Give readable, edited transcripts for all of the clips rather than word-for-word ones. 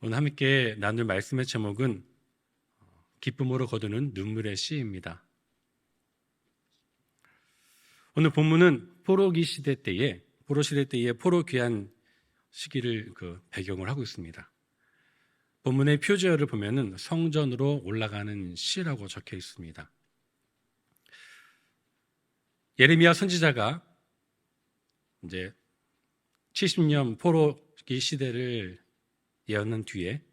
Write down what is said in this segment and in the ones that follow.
오늘 함께 나눌 말씀의 제목은 기쁨으로 거두는 눈물의 씨입니다. 오늘 본문은 포로 시대 때의 포로 귀환 시기를 배경을 하고 있습니다. 본문의 표제어를 보면은 성전으로 올라가는 씨라고 적혀 있습니다. 예레미야 선지자가 이제 70년 포로기 시대를 예언한 뒤에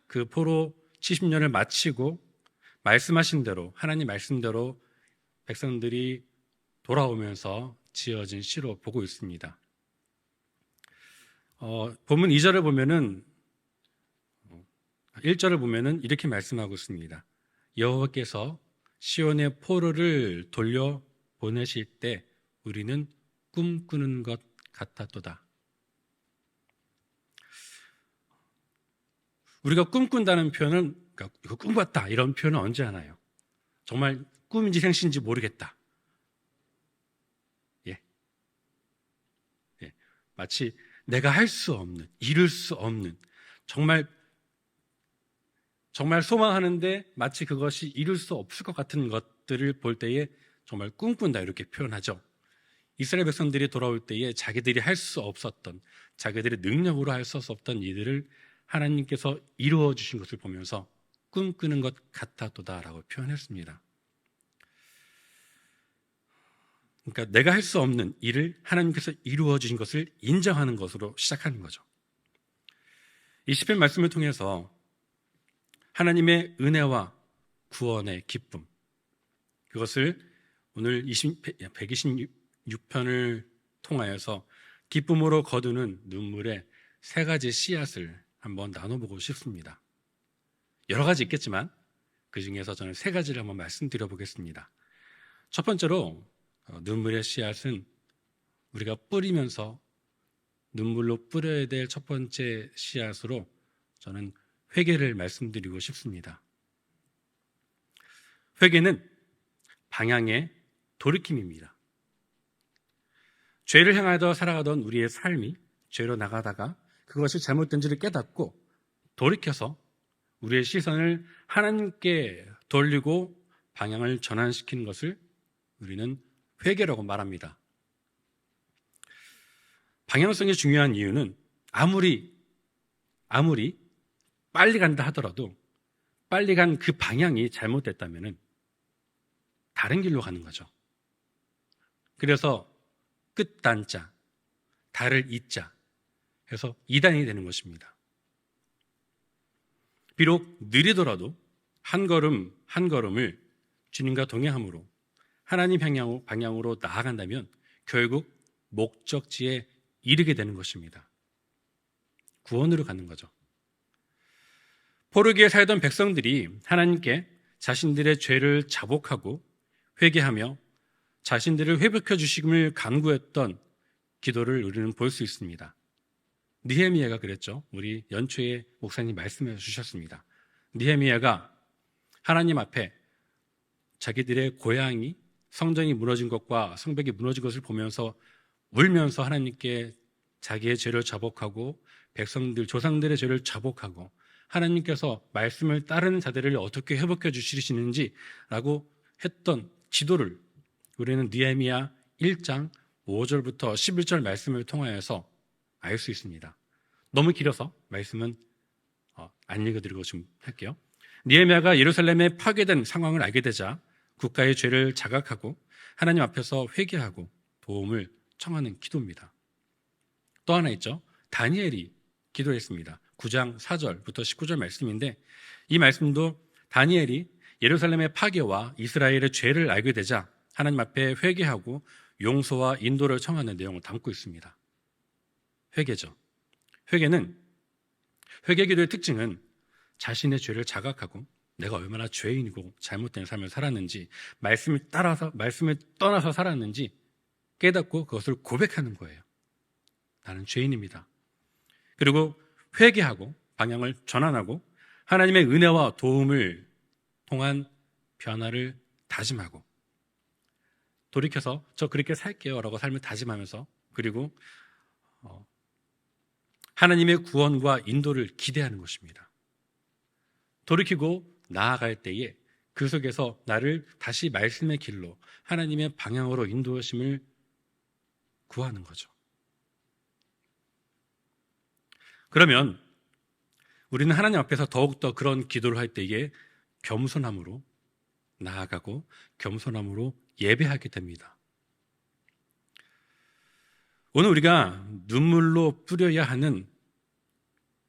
그 포로 70년을 마치고 말씀하신 대로, 하나님 말씀대로 백성들이 돌아오면서 지어진 시로 보고 있습니다. 본문 2절을 보면은 1절을 보면은 이렇게 말씀하고 있습니다. 여호와께서 시온의 포로를 돌려 보내실 때 우리는 꿈꾸는 것 같았도다. 우리가 꿈꾼다는 표현은, 이거 꿈 같다 이런 표현은 언제 하나요? 정말 꿈인지 생시인지 모르겠다. 마치 내가 할 수 없는, 이룰 수 없는, 정말 소망하는데 마치 그것이 이룰 수 없을 것 같은 것들을 볼 때에 정말 꿈꾼다 이렇게 표현하죠. 이스라엘 백성들이 돌아올 때에 자기들이 할 수 없었던, 자기들의 능력으로 할 수 없었던 이들을 하나님께서 이루어 주신 것을 보면서 꿈꾸는 것 같았도다라고 표현했습니다. 그러니까 내가 할 수 없는 일을 하나님께서 이루어 주신 것을 인정하는 것으로 시작하는 거죠. 이 시편 말씀을 통해서 하나님의 은혜와 구원의 기쁨, 그것을 오늘 126편을 통하여서 기쁨으로 거두는 눈물의 세 가지 씨앗을 한번 나눠보고 싶습니다. 여러 가지 있겠지만 그 중에서 저는 세 가지를 한번 말씀드려 보겠습니다. 첫 번째로 눈물의 씨앗은 우리가 뿌리면서 눈물로 뿌려야 될 첫 번째 씨앗으로 저는 회개를 말씀드리고 싶습니다. 회개는 방향의 돌이킴입니다. 죄를 향하여 살아가던 우리의 삶이 죄로 나가다가 그것이 잘못된지를 깨닫고 돌이켜서 우리의 시선을 하나님께 돌리고 방향을 전환시키는 것을 우리는 회개라고 말합니다. 방향성이 중요한 이유는 아무리 빨리 간다 하더라도 빨리 간 그 방향이 잘못됐다면 다른 길로 가는 거죠. 그래서 끝단자, 달을 잇자 해서 2단이 되는 것입니다. 비록 느리더라도 한 걸음 한 걸음을 주님과 동행함으로 하나님 방향으로 나아간다면 결국 목적지에 이르게 되는 것입니다. 구원으로 가는 거죠. 포로기에 살던 백성들이 하나님께 자신들의 죄를 자복하고 회개하며 자신들을 회복해 주심을 간구했던 기도를 우리는 볼 수 있습니다. 느헤미야가 그랬죠. 우리 연초에 목사님 말씀해 주셨습니다. 느헤미야가 하나님 앞에 자기들의 고향이 성전이 무너진 것과 성벽이 무너진 것을 보면서 울면서 하나님께 자기의 죄를 자복하고 백성들, 조상들의 죄를 자복하고 하나님께서 말씀을 따르는 자들을 어떻게 회복해 주시는지라고 했던 기도를 우리는 느헤미야 1장 5절부터 11절 말씀을 통하여서 알 수 있습니다. 너무 길어서 말씀은 안 읽어드리고 좀 할게요. 느헤미야가 예루살렘에 파괴된 상황을 알게 되자 국가의 죄를 자각하고 하나님 앞에서 회개하고 도움을 청하는 기도입니다. 또 하나 있죠. 다니엘이 기도했습니다. 9장 4절부터 19절 말씀인데 이 말씀도 다니엘이 예루살렘의 파괴와 이스라엘의 죄를 알게 되자 하나님 앞에 회개하고 용서와 인도를 청하는 내용을 담고 있습니다. 회개죠. 회개 기도의 특징은 자신의 죄를 자각하고 내가 얼마나 죄인이고 잘못된 삶을 살았는지 말씀을 떠나서 살았는지 깨닫고 그것을 고백하는 거예요. 나는 죄인입니다. 그리고 회개하고 방향을 전환하고 하나님의 은혜와 도움을 통한 변화를 다짐하고 돌이켜서 저 그렇게 살게요 라고 삶을 다짐하면서 그리고 하나님의 구원과 인도를 기대하는 것입니다. 돌이키고 나아갈 때에 그 속에서 나를 다시 말씀의 길로, 하나님의 방향으로 인도하심을 구하는 거죠. 그러면 우리는 하나님 앞에서 더욱더 그런 기도를 할 때에 겸손함으로 나아가고 겸손함으로 예배하게 됩니다. 오늘 우리가 눈물로 뿌려야 하는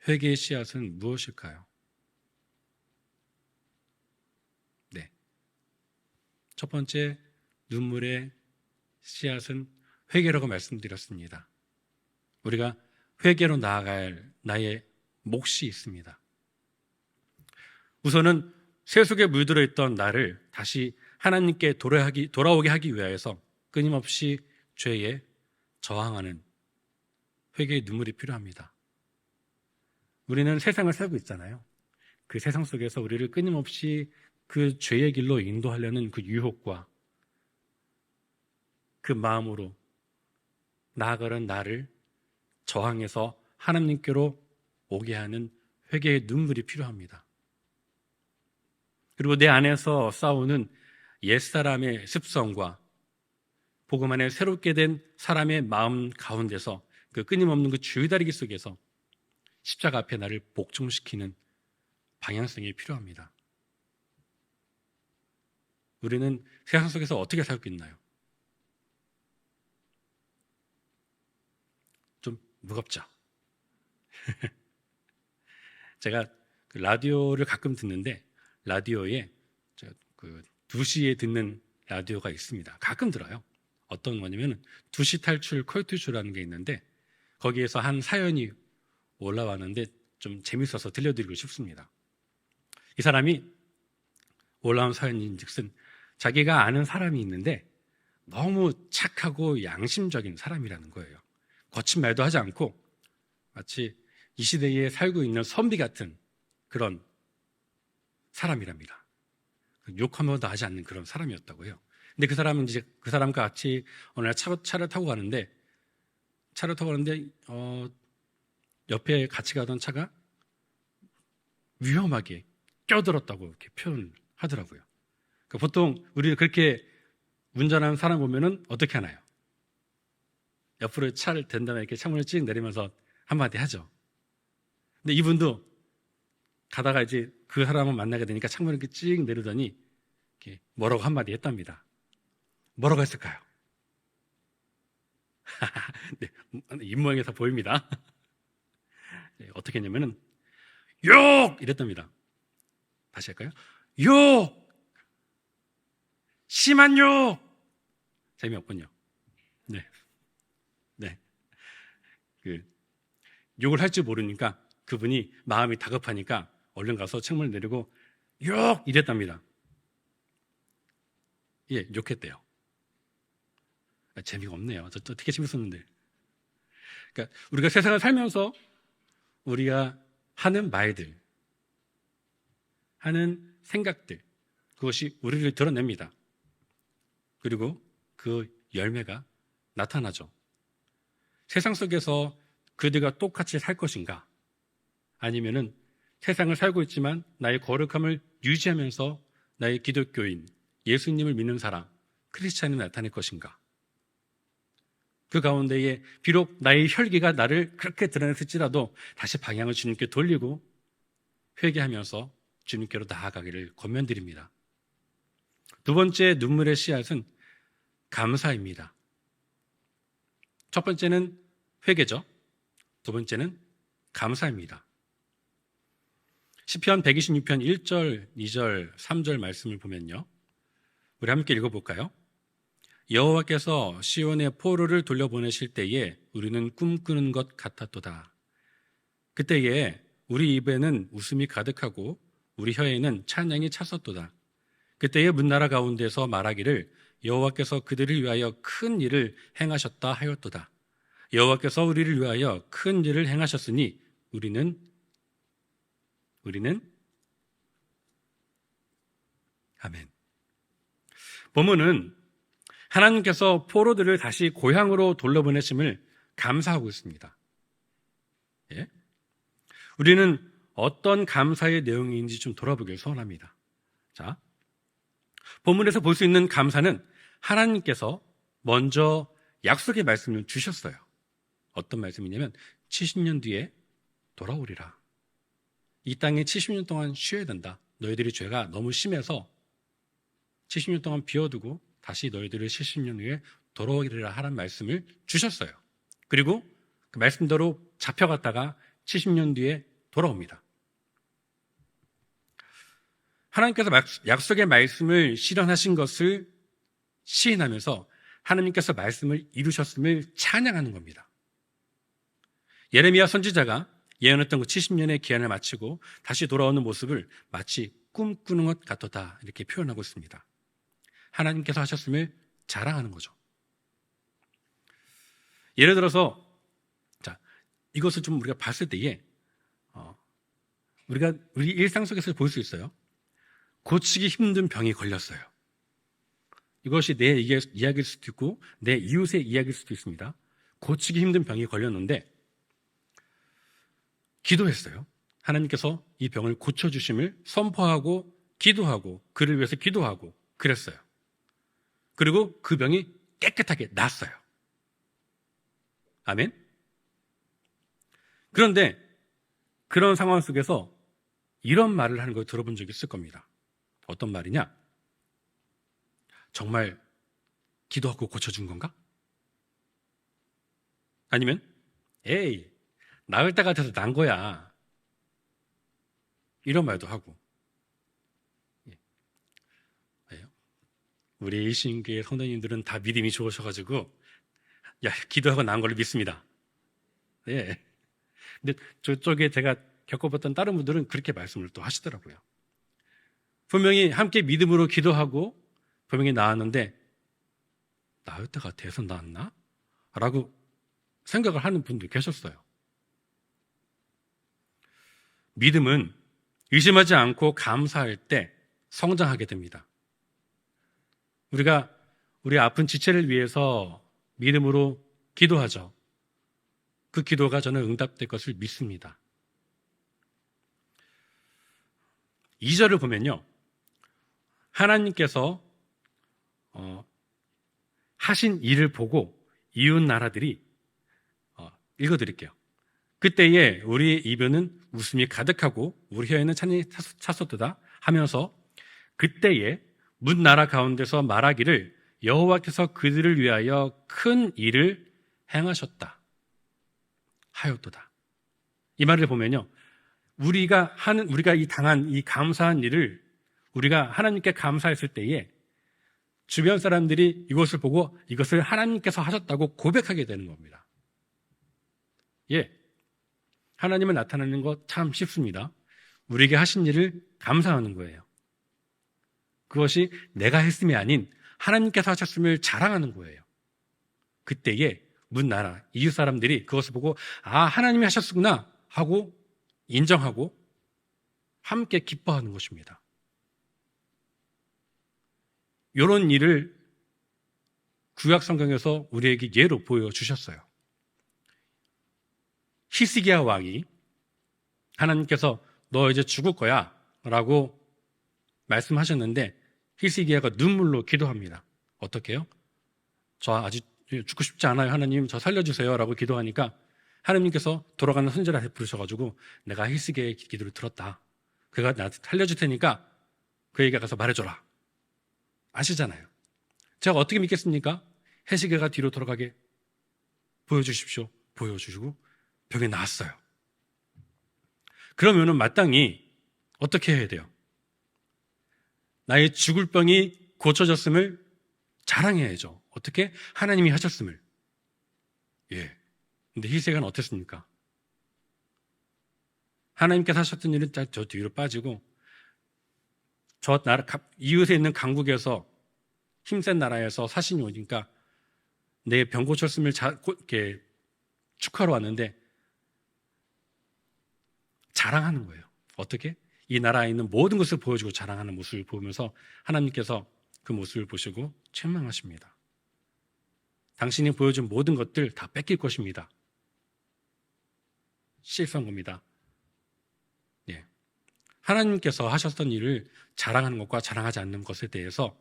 회개의 씨앗은 무엇일까요? 네. 첫 번째 눈물의 씨앗은 회개라고 말씀드렸습니다. 우리가 회개로 나아갈 나의 몫이 있습니다. 우선은 쇠 속에 물들어 있던 나를 다시 하나님께 돌아오게 하기 위하여서 끊임없이 죄에 저항하는 회개의 눈물이 필요합니다. 우리는 세상을 살고 있잖아요. 그 세상 속에서 우리를 끊임없이 그 죄의 길로 인도하려는 그 유혹과 그 마음으로 나아가는 나를 저항해서 하나님께로 오게 하는 회개의 눈물이 필요합니다. 그리고 내 안에서 싸우는 옛사람의 습성과 복음 안에 새롭게 된 사람의 마음 가운데서 그 끊임없는 그 줄다리기 속에서 십자가 앞에 나를 복종시키는 방향성이 필요합니다. 우리는 세상 속에서 어떻게 살고 있나요? 좀 무겁죠? 제가 그 라디오를 가끔 듣는데 라디오에 2시에 듣는 라디오가 있습니다. 가끔 들어요. 어떤 거냐면 2시 탈출 컬투쇼라는 게 있는데 거기에서 한 사연이 올라왔는데 좀 재밌어서 들려드리고 싶습니다. 이 사람이 올라온 사연인즉슨 자기가 아는 사람이 있는데 너무 착하고 양심적인 사람이라는 거예요. 거친 말도 하지 않고 마치 이 시대에 살고 있는 선비 같은 그런 사람이랍니다. 욕 한 번도 하지 않는 그런 사람이었다고 해요. 근데 그 사람은 이제 그 사람과 같이 어느 날 차를 타고 가는데 옆에 같이 가던 차가 위험하게 껴들었다고 이렇게 표현하더라고요. 그러니까 보통 우리가 그렇게 운전하는 사람 보면은 어떻게 하나요? 옆으로 차를 댄 다음에 이렇게 창문을 찍 내리면서 한마디 하죠. 근데 이분도 가다가 이제 그 사람을 만나게 되니까 창문을 이렇게 찍 내리더니 이렇게 뭐라고 한마디 했답니다. 뭐라고 했을까요? 네, 입모양에서 보입니다. 네, 어떻게 했냐면은 욕! 이랬답니다. 다시 할까요? 욕! 심한 욕! 재미없군요. 네. 욕을 할 줄 모르니까 그분이 마음이 다급하니까 얼른 가서 창문을 내리고 욕! 이랬답니다. 예, 욕했대요. 재미가 없네요. 저 되게 재밌었는데. 그러니까 우리가 세상을 살면서 우리가 하는 말들, 하는 생각들, 그것이 우리를 드러냅니다. 그리고 그 열매가 나타나죠. 세상 속에서 그들과 똑같이 살 것인가? 아니면은 세상을 살고 있지만 나의 거룩함을 유지하면서 나의 기독교인, 예수님을 믿는 사람, 크리스찬이 나타낼 것인가? 그 가운데에 비록 나의 혈기가 나를 그렇게 드러냈을지라도 다시 방향을 주님께 돌리고 회개하면서 주님께로 나아가기를 권면드립니다. 두 번째 눈물의 씨앗은 감사입니다. 첫 번째는 회개죠. 두 번째는 감사입니다. 시편 126편 1절, 2절, 3절 말씀을 보면요. 우리 함께 읽어볼까요? 여호와께서 시온의 포로를 돌려보내실 때에 우리는 꿈꾸는 것 같았도다. 그때에 우리 입에는 웃음이 가득하고 우리 혀에는 찬양이 찼었도다. 그때에 문나라 가운데서 말하기를 여호와께서 그들을 위하여 큰 일을 행하셨다 하였도다. 여호와께서 우리를 위하여 큰 일을 행하셨으니 우리는 아멘. 본문은 하나님께서 포로들을 다시 고향으로 돌려보내심을 감사하고 있습니다. 예? 우리는 어떤 감사의 내용인지 좀 돌아보길 소원합니다. 자, 본문에서 볼 수 있는 감사는 하나님께서 먼저 약속의 말씀을 주셨어요. 어떤 말씀이냐면 70년 뒤에 돌아오리라. 이 땅에 70년 동안 쉬어야 된다. 너희들이 죄가 너무 심해서 70년 동안 비워두고 다시 너희들을 70년 후에 돌아오리라 하는 말씀을 주셨어요. 그리고 그 말씀대로 잡혀갔다가 70년 뒤에 돌아옵니다. 하나님께서 약속의 말씀을 실현하신 것을 시인하면서 하나님께서 말씀을 이루셨음을 찬양하는 겁니다. 예레미야 선지자가 예언했던 그 70년의 기한을 마치고 다시 돌아오는 모습을 마치 꿈꾸는 것 같도다 이렇게 표현하고 있습니다. 하나님께서 하셨음을 자랑하는 거죠. 예를 들어서 자, 이것을 좀 우리가 봤을 때에 우리 일상 속에서 볼 수 있어요. 고치기 힘든 병이 걸렸어요. 이것이 내 이야기일 수도 있고 내 이웃의 이야기일 수도 있습니다. 고치기 힘든 병이 걸렸는데 기도했어요. 하나님께서 이 병을 고쳐주심을 선포하고 기도하고 그를 위해서 기도하고 그랬어요. 그리고 그 병이 깨끗하게 낫어요. 아멘? 그런데 그런 상황 속에서 이런 말을 하는 걸 들어본 적이 있을 겁니다. 어떤 말이냐? 정말 기도하고 고쳐준 건가? 아니면 에이, 나을 때 같아서 난 거야. 이런 말도 하고. 우리 일신교회 성도님들은 다 믿음이 좋으셔가지고 기도하고 난 걸로 믿습니다. 예. 근데 저쪽에 제가 겪어봤던 다른 분들은 그렇게 말씀을 또 하시더라고요. 분명히 함께 믿음으로 기도하고 분명히 나았는데 나을 때가 돼서 나았나? 라고 생각을 하는 분도 계셨어요. 믿음은 의심하지 않고 감사할 때 성장하게 됩니다. 우리가 우리 아픈 지체를 위해서 믿음으로 기도하죠. 그 기도가 저는 응답될 것을 믿습니다. 2절을 보면요. 하나님께서 하신 일을 보고 이웃 나라들이 읽어드릴게요. 그때에 우리 입에는 웃음이 가득하고 우리 혀에는 찬이 찼었도다 하면서 그때에 문 나라 가운데서 말하기를 여호와께서 그들을 위하여 큰 일을 행하셨다 하였도다. 이 말을 보면요. 우리가 이 당한 이 감사한 일을 우리가 하나님께 감사했을 때에 주변 사람들이 이것을 보고 이것을 하나님께서 하셨다고 고백하게 되는 겁니다. 예. 하나님을 나타내는 것 참 쉽습니다. 우리에게 하신 일을 감사하는 거예요. 그것이 내가 했음이 아닌 하나님께서 하셨음을 자랑하는 거예요. 그때에 문 나라, 이웃 사람들이 그것을 보고 하나님이 하셨구나 하고 인정하고 함께 기뻐하는 것입니다. 이런 일을 구약 성경에서 우리에게 예로 보여주셨어요. 히스기야 왕이 하나님께서 너 이제 죽을 거야 라고 말씀하셨는데 히스기야가 눈물로 기도합니다. 어떻게 해요? 저 아직 죽고 싶지 않아요. 하나님 저 살려주세요 라고 기도하니까 하나님께서 돌아가는 선지자를 부르셔가지고 내가 히스기야의 기도를 들었다. 그가 나한테 살려줄 테니까 그에게 가서 말해줘라. 아시잖아요. 제가 어떻게 믿겠습니까? 히스기야가 뒤로 돌아가게 보여주십시오. 보여주시고 병이 나았어요. 그러면은 마땅히 어떻게 해야 돼요? 나의 죽을 병이 고쳐졌음을 자랑해야죠. 어떻게? 하나님이 하셨음을. 예. 근데 히스기야는 어땠습니까? 하나님께서 하셨던 일은 저 뒤로 빠지고 저 나라 이웃에 있는 강국에서 힘센 나라에서 사신이 오니까 내 병 고쳤음을 이렇게 축하러 왔는데 자랑하는 거예요. 어떻게? 이 나라에 있는 모든 것을 보여주고 자랑하는 모습을 보면서 하나님께서 그 모습을 보시고 책망하십니다. 당신이 보여준 모든 것들 다 뺏길 것입니다. 실수한 겁니다. 예. 하나님께서 하셨던 일을 자랑하는 것과 자랑하지 않는 것에 대해서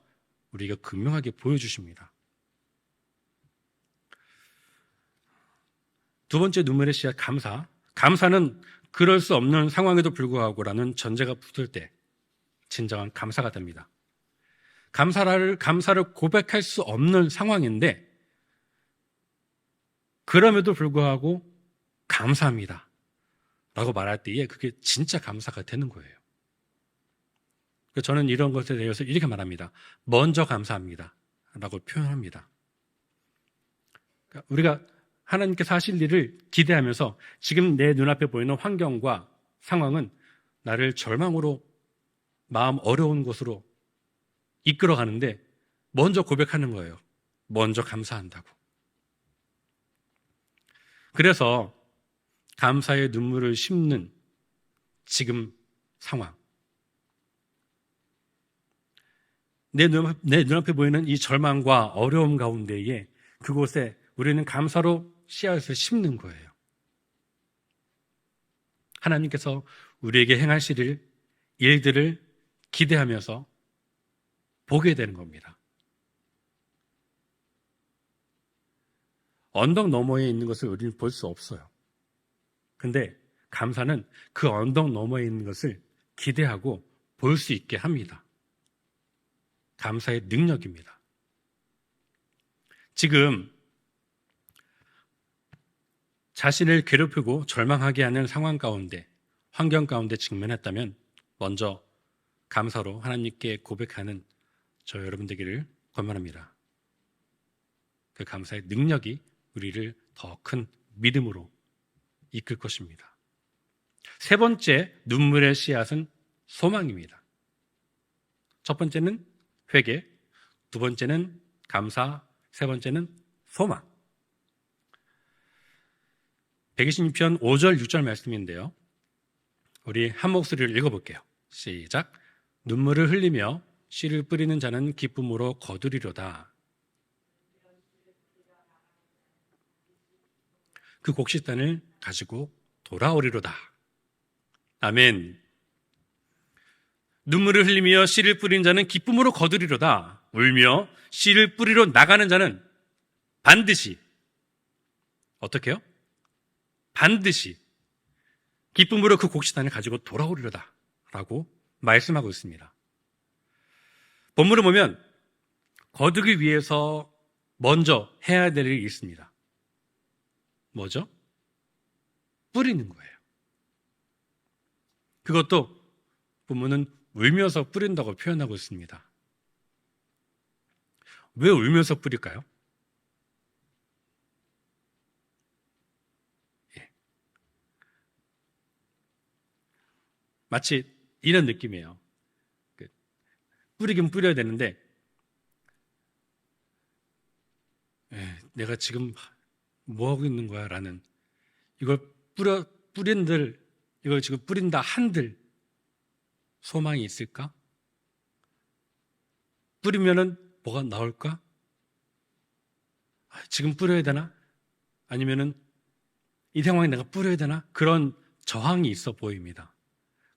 우리가 분명하게 보여주십니다. 두 번째 눈물의 씨앗, 감사. 감사는 그럴 수 없는 상황에도 불구하고라는 전제가 붙을 때 진정한 감사가 됩니다. 감사를 고백할 수 없는 상황인데 그럼에도 불구하고 감사합니다 라고 말할 때에 그게 진짜 감사가 되는 거예요. 저는 이런 것에 대해서 이렇게 말합니다. 먼저 감사합니다 라고 표현합니다. 우리가 하나님께서 하실 일을 기대하면서 지금 내 눈앞에 보이는 환경과 상황은 나를 절망으로 마음 어려운 곳으로 이끌어 가는데 먼저 고백하는 거예요. 먼저 감사한다고. 그래서 감사의 눈물을 씹는 지금 상황. 내 눈앞에 보이는 이 절망과 어려움 가운데에 그곳에 우리는 감사로 씨앗을 심는 거예요. 하나님께서 우리에게 행하실 일들을 기대하면서 보게 되는 겁니다. 언덕 너머에 있는 것을 우리는 볼 수 없어요. 근데 감사는 그 언덕 너머에 있는 것을 기대하고 볼 수 있게 합니다. 감사의 능력입니다. 지금 자신을 괴롭히고 절망하게 하는 상황 가운데, 환경 가운데 직면했다면 먼저 감사로 하나님께 고백하는 저 여러분 되기를 권면합니다. 그 감사의 능력이 우리를 더 큰 믿음으로 이끌 것입니다. 세 번째 눈물의 씨앗은 소망입니다. 첫 번째는 회개, 두 번째는 감사, 세 번째는 소망. 126편 5절 6절 말씀인데요. 우리 한 목소리를 읽어볼게요. 시작. 눈물을 흘리며 씨를 뿌리는 자는 기쁨으로 거두리로다. 그 곡식단을 가지고 돌아오리로다. 아멘. 눈물을 흘리며 씨를 뿌리는 자는 기쁨으로 거두리로다. 울며 씨를 뿌리러 나가는 자는 반드시 어떻게 해요? 반드시 기쁨으로 그 곡식단을 가지고 돌아오리로다 라고 말씀하고 있습니다. 본문을 보면 거두기 위해서 먼저 해야 될 일이 있습니다. 뭐죠? 뿌리는 거예요. 그것도 본문은 울면서 뿌린다고 표현하고 있습니다. 왜 울면서 뿌릴까요? 마치 이런 느낌이에요. 뿌리긴 뿌려야 되는데 내가 지금 뭐 하고 있는 거야? 라는 이걸 뿌린들 이걸 지금 뿌린다 한들 소망이 있을까? 뿌리면은 뭐가 나올까? 지금 뿌려야 되나? 아니면은 이 상황에 내가 뿌려야 되나? 그런 저항이 있어 보입니다.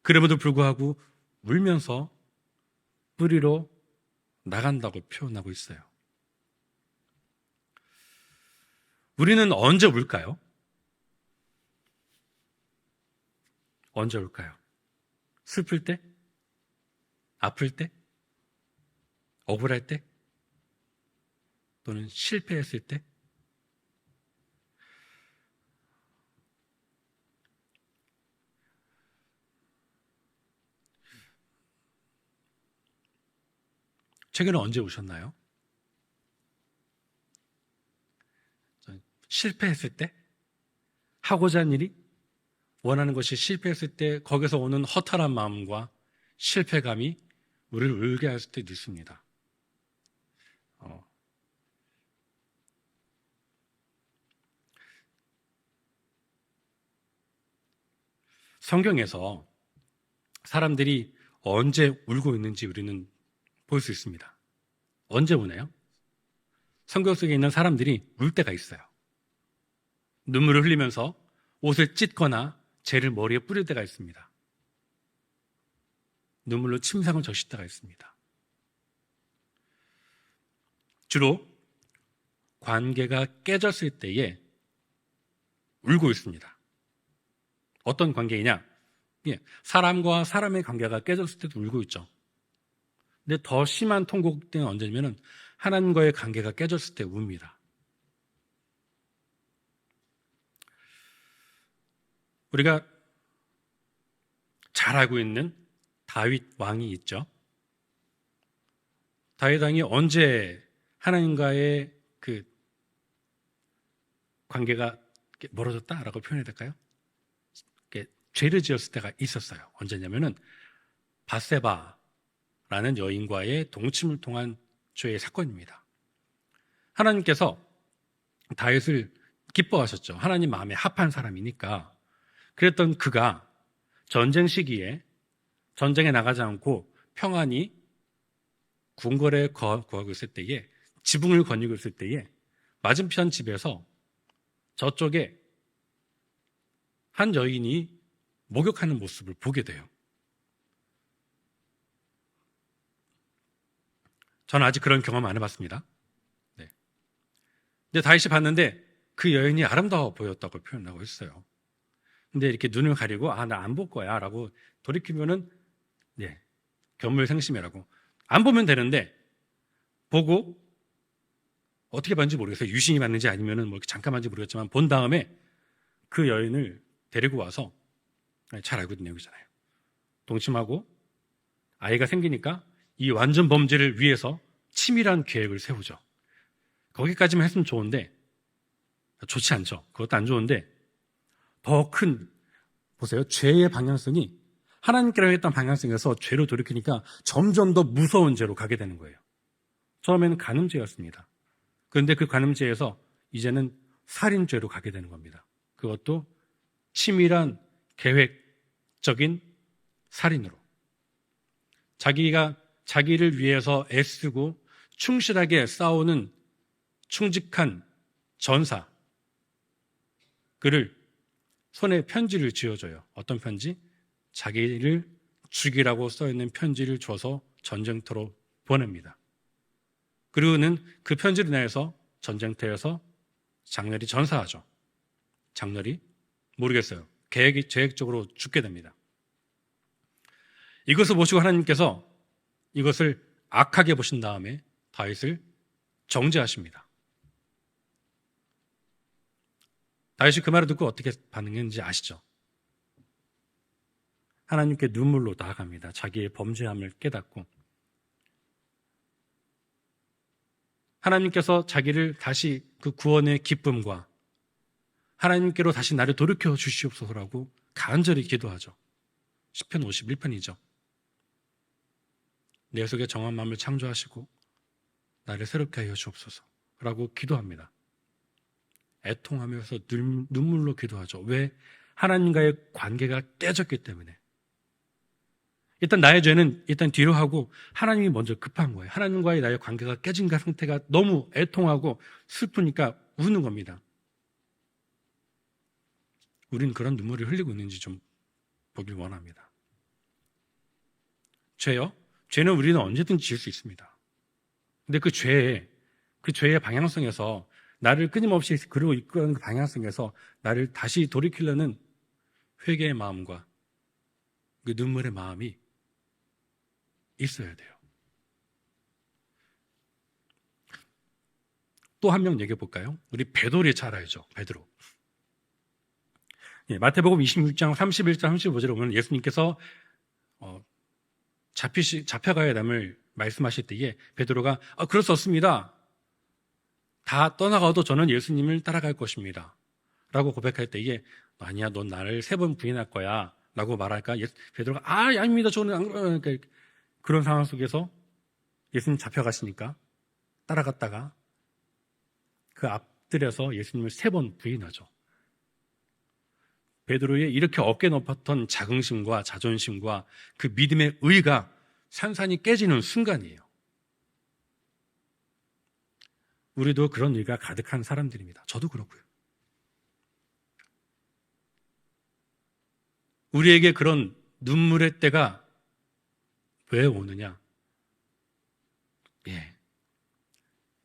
그럼에도 불구하고 울면서 뿌리러 나간다고 표현하고 있어요. 우리는 언제 울까요? 언제 울까요? 슬플 때? 아플 때? 억울할 때? 또는 실패했을 때? 최근에 언제 우셨나요? 실패했을 때? 하고자 한 일이? 원하는 것이 실패했을 때 거기서 오는 허탈한 마음과 실패감이 우리를 울게 할 수도 있습니다. 성경에서 사람들이 언제 울고 있는지 우리는 볼 수 있습니다. 언제 우나요? 성경 속에 있는 사람들이 울 때가 있어요. 눈물을 흘리면서 옷을 찢거나 재를 머리에 뿌릴 때가 있습니다. 눈물로 침상을 적실 때가 있습니다. 주로 관계가 깨졌을 때에 울고 있습니다. 어떤 관계이냐? 사람과 사람의 관계가 깨졌을 때도 울고 있죠. 근데 더 심한 통곡 때는 언제냐면 하나님과의 관계가 깨졌을 때 웁니다. 우리가 잘 알고 있는 다윗 왕이 있죠. 다윗 왕이 언제 하나님과의 그 관계가 멀어졌다라고 표현해야 될까요? 죄를 지었을 때가 있었어요. 언제냐면은 밧세바라는 여인과의 동침을 통한 죄의 사건입니다. 하나님께서 다윗을 기뻐하셨죠. 하나님 마음에 합한 사람이니까. 그랬던 그가 전쟁 시기에 전쟁에 나가지 않고 평안히 궁궐에 거하고 있을 때에, 지붕을 거니고 있을 때에 맞은편 집에서 저쪽에 한 여인이 목욕하는 모습을 보게 돼요. 저는 아직 그런 경험 안 해봤습니다. 네. 근데 다윗이 봤는데 그 여인이 아름다워 보였다고 표현하고 있어요. 근데 이렇게 눈을 가리고 나 안 볼 거야 라고 돌이키면은 견물생심이라고 안 보면 되는데 보고 어떻게 봤는지 모르겠어요. 유심히 봤는지 아니면은 뭐 잠깐 봤는지 모르겠지만 본 다음에 그 여인을 데리고 와서, 잘 알고 있는 내용이잖아요. 동침하고 아이가 생기니까 이 완전 범죄를 위해서 치밀한 계획을 세우죠. 거기까지만 했으면 좋은데 좋지 않죠. 그것도 안 좋은데 더 큰, 보세요. 죄의 방향성이 하나님께로 했던 방향성에서 죄로 돌이키니까 점점 더 무서운 죄로 가게 되는 거예요. 처음에는 간음죄였습니다. 그런데 그 간음죄에서 이제는 살인죄로 가게 되는 겁니다. 그것도 치밀한 계획적인 살인으로. 자기를 위해서 애쓰고 충실하게 싸우는 충직한 전사, 그를 손에 편지를 쥐어줘요. 어떤 편지? 자기를 죽이라고 써있는 편지를 줘서 전쟁터로 보냅니다. 그리고는 그 편지를 인해서 전쟁터에서 장렬히 전사하죠. 장렬히? 모르겠어요. 계획적으로 죽게 됩니다. 이것을 보시고 하나님께서 이것을 악하게 보신 다음에 다윗을 정죄하십니다. 다윗이 그 말을 듣고 어떻게 반응했는지 아시죠? 하나님께 눈물로 나아갑니다. 자기의 범죄함을 깨닫고 하나님께서 자기를 다시 그 구원의 기쁨과 하나님께로 다시 나를 돌이켜 주시옵소서라고 간절히 기도하죠. 시편 51편이죠. 내 속에 정한 마음을 창조하시고 나를 새롭게 하여 주옵소서라고 기도합니다. 애통하면서 눈물로 기도하죠. 왜? 하나님과의 관계가 깨졌기 때문에. 일단 나의 죄는 일단 뒤로 하고 하나님이 먼저 급한 거예요. 하나님과의 나의 관계가 깨진 그 상태가 너무 애통하고 슬프니까 우는 겁니다. 우린 그런 눈물을 흘리고 있는지 좀 보길 원합니다. 죄요? 죄는 우리는 언제든 지을 수 있습니다. 근데 그 죄의 방향성에서 나를 끊임없이 그러고 이끄는 그 방향성에서 나를 다시 돌이키려는 회개의 마음과 그 눈물의 마음이 있어야 돼요. 또 한 명 얘기해 볼까요? 우리 베드로를 잘 알죠. 베드로. 마태복음 26장 31절 35절에 보면 예수님께서 잡혀가야 함을 말씀하실 때에 베드로가 그럴 수 없습니다. 다 떠나가도 저는 예수님을 따라갈 것입니다. 라고 고백할 때에 아니야, 넌 나를 3번 부인할 거야. 라고 말할까? 베드로가 아닙니다. 저는 안 그래요. 그러니까 그런 상황 속에서 예수님 잡혀가시니까 따라갔다가 그 앞들에서 예수님을 3번 부인하죠. 베드로의 이렇게 어깨 높았던 자긍심과 자존심과 그 믿음의 의가 산산이 깨지는 순간이에요. 우리도 그런 의가 가득한 사람들입니다. 저도 그렇고요. 우리에게 그런 눈물의 때가 왜 오느냐? 예.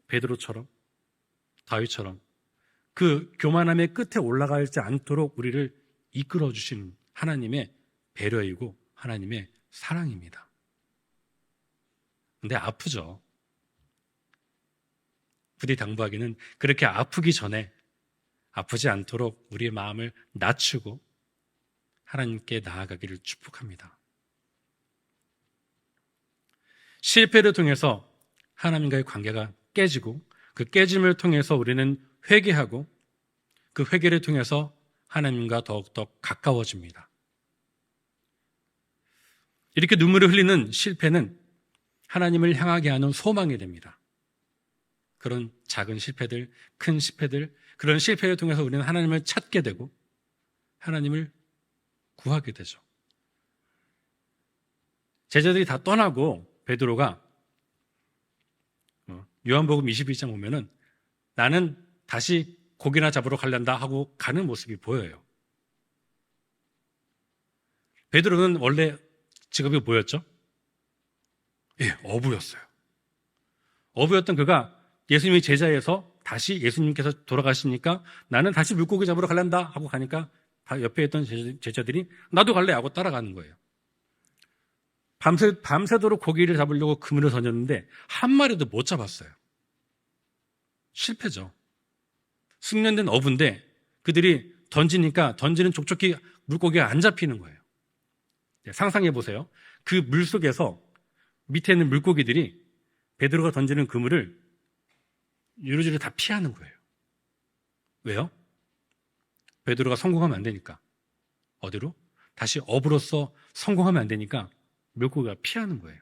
베드로처럼, 다윗처럼 그 교만함의 끝에 올라가지 않도록 우리를 이끌어 주시는 하나님의 배려이고 하나님의 사랑입니다. 근데 아프죠. 부디 당부하기는 그렇게 아프기 전에 아프지 않도록 우리의 마음을 낮추고 하나님께 나아가기를 축복합니다. 실패를 통해서 하나님과의 관계가 깨지고 그 깨짐을 통해서 우리는 회개하고 그 회개를 통해서 하나님과 더욱더 가까워집니다. 이렇게 눈물을 흘리는 실패는 하나님을 향하게 하는 소망이 됩니다. 그런 작은 실패들, 큰 실패들, 그런 실패를 통해서 우리는 하나님을 찾게 되고 하나님을 구하게 되죠. 제자들이 다 떠나고 베드로가 요한복음 21장 보면은 나는 다시 고기나 잡으러 가련다 하고 가는 모습이 보여요. 베드로는 원래 직업이 뭐였죠? 예, 어부였어요. 어부였던 그가 예수님의 제자에서 다시 예수님께서 돌아가시니까 나는 다시 물고기 잡으러 가련다 하고 가니까 다 옆에 있던 제자들이 나도 갈래 하고 따라가는 거예요. 밤새도록 고기를 잡으려고 그물을 던졌는데 한 마리도 못 잡았어요. 실패죠. 숙련된 어부인데 그들이 던지니까 던지는 족족히 물고기가 안 잡히는 거예요. 상상해 보세요. 그 물속에서 밑에 있는 물고기들이 베드로가 던지는 그물을 유로주로 다 피하는 거예요. 왜요? 베드로가 성공하면 안 되니까. 어디로? 다시 어부로서 성공하면 안 되니까 물고기가 피하는 거예요.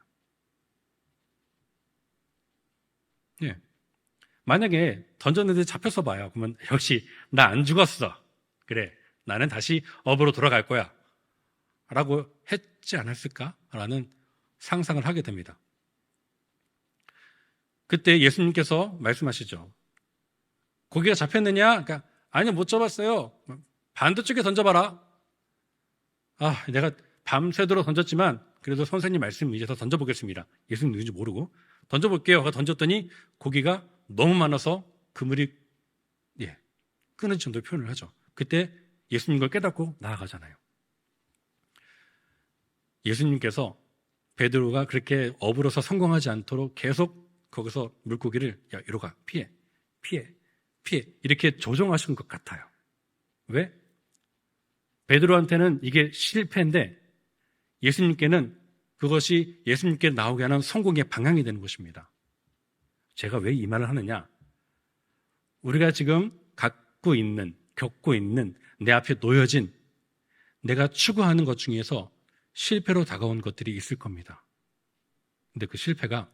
예. 만약에 던졌는데 잡혀서 봐요. 그러면 역시 나 안 죽었어. 그래, 나는 다시 어부로 돌아갈 거야. 라고 했지 않았을까? 라는 상상을 하게 됩니다. 그때 예수님께서 말씀하시죠. 고기가 잡혔느냐? 그러니까 아니, 못 잡았어요. 반대쪽에 던져봐라. 아, 내가 밤새도록 던졌지만 그래도 선생님 말씀 위해서 던져보겠습니다. 예수님 누군지 모르고 던져볼게요. 던졌더니 고기가 너무 많아서 그물이 끊어질 정도로 표현을 하죠. 그때 예수님 걸 깨닫고 나아가잖아요. 예수님께서 베드로가 그렇게 어부로서 성공하지 않도록 계속 거기서 물고기를 이리로 가, 피해 이렇게 조종하신 것 같아요. 왜? 베드로한테는 이게 실패인데 예수님께는 그것이 예수님께 나오게 하는 성공의 방향이 되는 것입니다. 제가 왜 이 말을 하느냐? 우리가 지금 겪고 있는 내 앞에 놓여진 내가 추구하는 것 중에서 실패로 다가온 것들이 있을 겁니다. 근데 그 실패가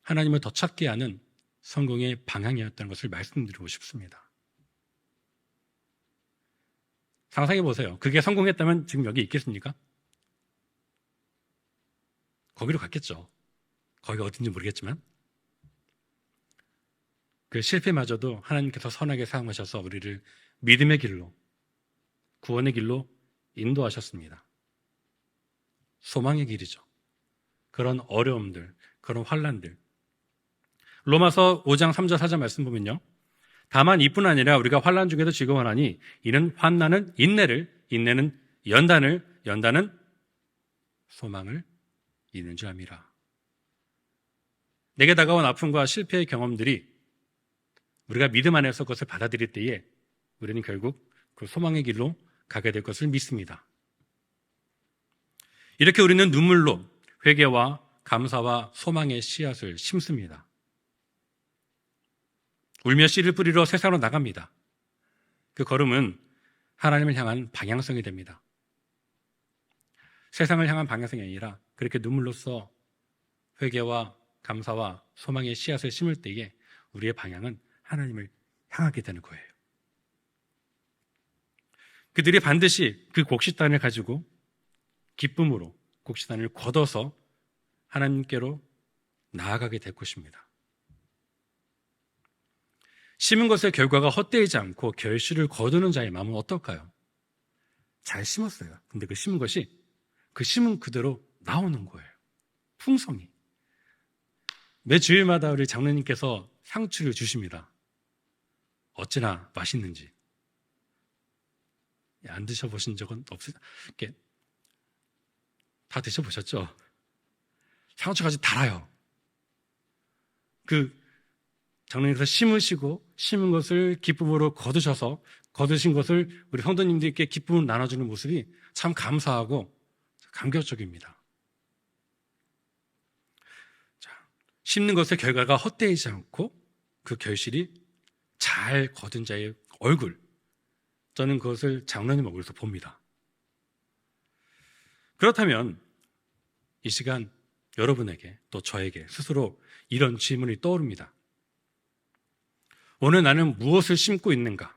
하나님을 더 찾게 하는 성공의 방향이었다는 것을 말씀드리고 싶습니다. 상상해 보세요. 그게 성공했다면 지금 여기 있겠습니까? 거기로 갔겠죠. 거기가 어딘지 모르겠지만 그 실패마저도 하나님께서 선하게 사용하셔서 우리를 믿음의 길로, 구원의 길로 인도하셨습니다. 소망의 길이죠. 그런 어려움들, 그런 환난들. 로마서 5장 3절 4절 말씀 보면요. 다만 이뿐 아니라 우리가 환난 중에도 즐거워하니 이는 환난은 인내를, 인내는 연단을, 연단은 소망을 이루는 줄 압니다. 내게 다가온 아픔과 실패의 경험들이 우리가 믿음 안에서 그것을 받아들일 때에 우리는 결국 그 소망의 길로 가게 될 것을 믿습니다. 이렇게 우리는 눈물로 회개와 감사와 소망의 씨앗을 심습니다. 울며 씨를 뿌리러 세상으로 나갑니다. 그 걸음은 하나님을 향한 방향성이 됩니다. 세상을 향한 방향성이 아니라 그렇게 눈물로써 회개와 감사와 소망의 씨앗을 심을 때에 우리의 방향은 하나님을 향하게 되는 거예요. 그들이 반드시 그 곡식단을 가지고 기쁨으로 곡식단을 걷어서 하나님께로 나아가게 될 것입니다. 심은 것의 결과가 헛되지 않고 결실을 거두는 자의 마음은 어떨까요? 잘 심었어요. 근데 그 심은 것이 그 심은 그대로 나오는 거예요. 풍성이. 매 주일마다 우리 장로님께서 상추를 주십니다. 어찌나 맛있는지. 안 드셔보신 적은 없으세요? 이렇게 다 드셔보셨죠? 상추가 아주 달아요. 그 장로님께서 심으시고 심은 것을 기쁨으로 거두신 것을 우리 성도님들께 기쁨을 나눠주는 모습이 참 감사하고 감격적입니다. 자, 심는 것의 결과가 헛되지 않고 그 결실이 잘 거둔 자의 얼굴, 저는 그것을 장로님 얼굴에서 봅니다. 그렇다면 이 시간 여러분에게 또 저에게 스스로 이런 질문이 떠오릅니다. 오늘 나는 무엇을 심고 있는가?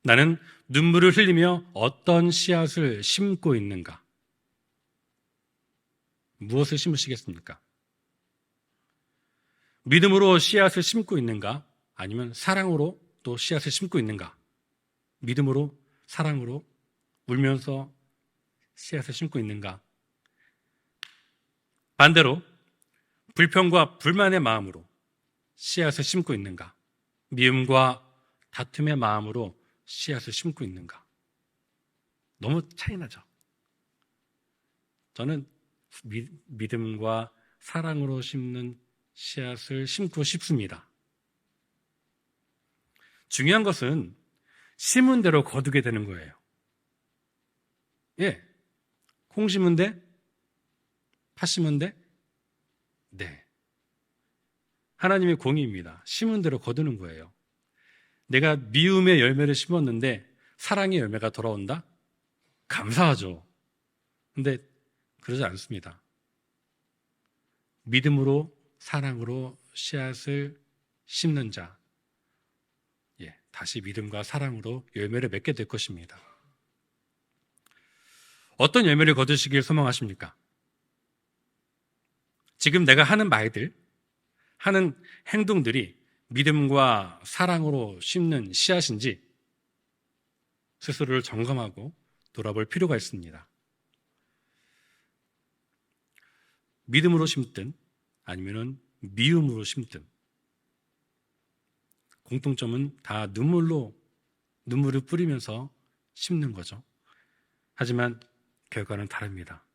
나는 눈물을 흘리며 어떤 씨앗을 심고 있는가? 무엇을 심으시겠습니까? 믿음으로 씨앗을 심고 있는가? 아니면 사랑으로 또 씨앗을 심고 있는가? 믿음으로, 사랑으로 울면서 씨앗을 심고 있는가? 반대로 불평과 불만의 마음으로 씨앗을 심고 있는가? 미움과 다툼의 마음으로 씨앗을 심고 있는가? 너무 차이 나죠? 저는 믿음과 사랑으로 심는 씨앗을 심고 싶습니다. 중요한 것은 심은 대로 거두게 되는 거예요. 예. 콩 심은 데? 팥 심은 데? 네. 하나님의 공의입니다. 심은 대로 거두는 거예요. 내가 미움의 열매를 심었는데 사랑의 열매가 돌아온다? 감사하죠. 근데 그러지 않습니다. 믿음으로, 사랑으로 씨앗을 심는 자, 다시 믿음과 사랑으로 열매를 맺게 될 것입니다. 어떤 열매를 거두시길 소망하십니까? 지금 내가 하는 말들, 하는 행동들이 믿음과 사랑으로 심는 씨앗인지 스스로를 점검하고 돌아볼 필요가 있습니다. 믿음으로 심든 아니면 미움으로 심든 공통점은 다 눈물을 뿌리면서 심는 거죠. 하지만 결과는 다릅니다.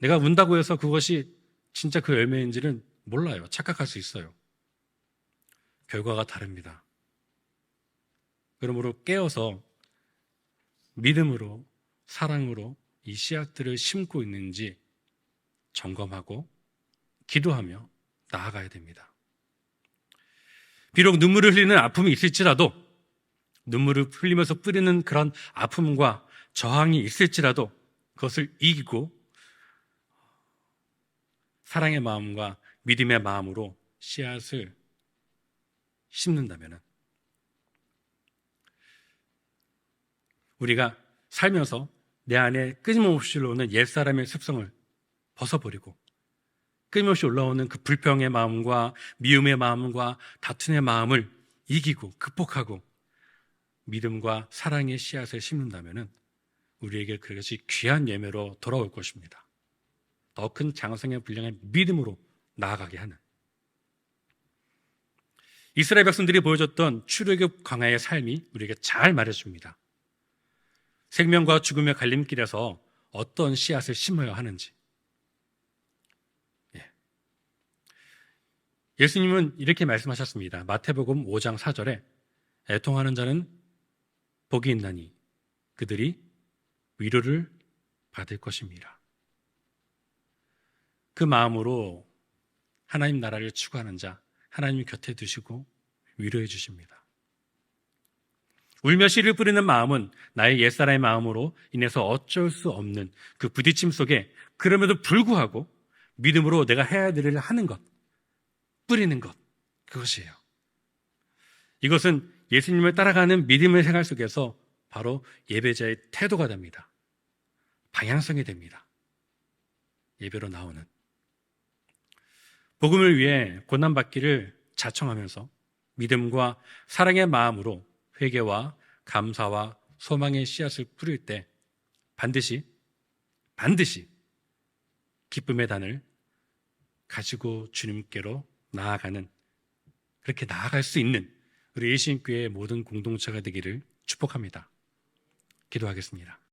내가 운다고 해서 그것이 진짜 그 열매인지는 몰라요. 착각할 수 있어요. 결과가 다릅니다. 그러므로 깨어서 믿음으로, 사랑으로 이 씨앗들을 심고 있는지 점검하고 기도하며 나아가야 됩니다. 비록 눈물을 흘리는 아픔이 있을지라도, 눈물을 흘리면서 뿌리는 그런 아픔과 저항이 있을지라도 그것을 이기고 사랑의 마음과 믿음의 마음으로 씨앗을 심는다면 우리가 살면서 내 안에 끊임없이 올라오는 옛사람의 습성을 벗어버리고 끊임없이 올라오는 그 불평의 마음과 미움의 마음과 다툼의 마음을 이기고 극복하고 믿음과 사랑의 씨앗을 심는다면 우리에게 그것이 귀한 예매로 돌아올 것입니다. 더 큰 장성의 분량의 믿음으로 나아가게 하는 이스라엘 백성들이 보여줬던 출애굽 광야의 삶이 우리에게 잘 말해줍니다. 생명과 죽음의 갈림길에서 어떤 씨앗을 심어야 하는지. 예수님은 이렇게 말씀하셨습니다. 마태복음 5장 4절에 애통하는 자는 복이 있나니 그들이 위로를 받을 것입니다. 그 마음으로 하나님 나라를 추구하는 자, 하나님 곁에 두시고 위로해 주십니다. 울며 씨를 뿌리는 마음은 나의 옛사람의 마음으로 인해서 어쩔 수 없는 그 부딪힘 속에 그럼에도 불구하고 믿음으로 내가 해야 될 일을 하는 것, 뿌리는 것, 그것이에요. 이것은 예수님을 따라가는 믿음의 생활 속에서 바로 예배자의 태도가 됩니다. 방향성이 됩니다. 예배로 나오는 복음을 위해 고난받기를 자청하면서 믿음과 사랑의 마음으로 회개와 감사와 소망의 씨앗을 뿌릴 때 반드시 기쁨의 단을 가지고 주님께로 나아가는, 그렇게 나아갈 수 있는 우리 예수님교회의 모든 공동체가 되기를 축복합니다. 기도하겠습니다.